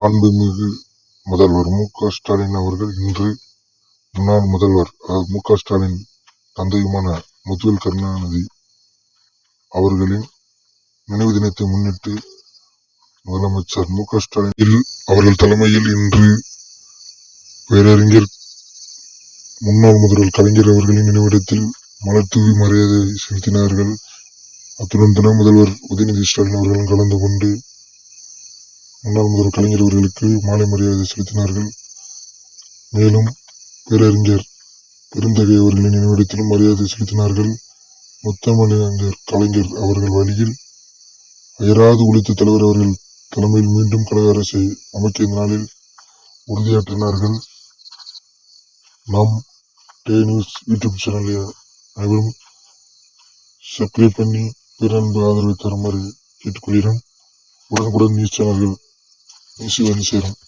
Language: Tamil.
மாண்புமிகு முதல்வர் மு.க.ஸ்டாலின் அவர்கள் இன்று முன்னாள் முதல்வர் மு.க. ஸ்டாலின் தந்தையுமான முத்துவேல் கருணாநிதி அவர்களின் நினைவு தினத்தை முன்னிட்டு முதலமைச்சர் மு.க. ஸ்டாலின் அவர்கள் தலைமையில் இன்று பேரறிஞர் முன்னாள் முதல்வர் கலைஞர் அவர்களின் நினைவிடத்தில் மலர் தூவி மரியாதை செலுத்தினார்கள். அத்துடன் துணை முதல்வர் உதயநிதி ஸ்டாலின் அவர்களும் கலந்து கொண்டு முன்னாள் முதல்வர் கலைஞர் அவர்களுக்கு மாலை மரியாதை செலுத்தினார்கள். மேலும் பேரறிஞர் பெருந்தகை அவர்களின் நினைவிடத்திலும் மரியாதை செலுத்தினார்கள். முத்தமிழறிஞர் கலைஞர் அவர்கள் வழியில் அயராது உழைத்த தலைவர் அவர்கள் தலைமையில் மீண்டும் கழக அரசை அமைக்க இந்த நாளில் உறுதியாற்றினார்கள். நம் டே நியூஸ் யூடியூப் சேனலை அனைவரும் சப்ஸ்கிரைப் பண்ணி பேரன்பு ஆதரவை தருமாறு கேட்டுக்கொள்கிறேன். உடனுக்குடன் நியூஸ் சேனல்கள் நியூஸ் வந்து சேரும்.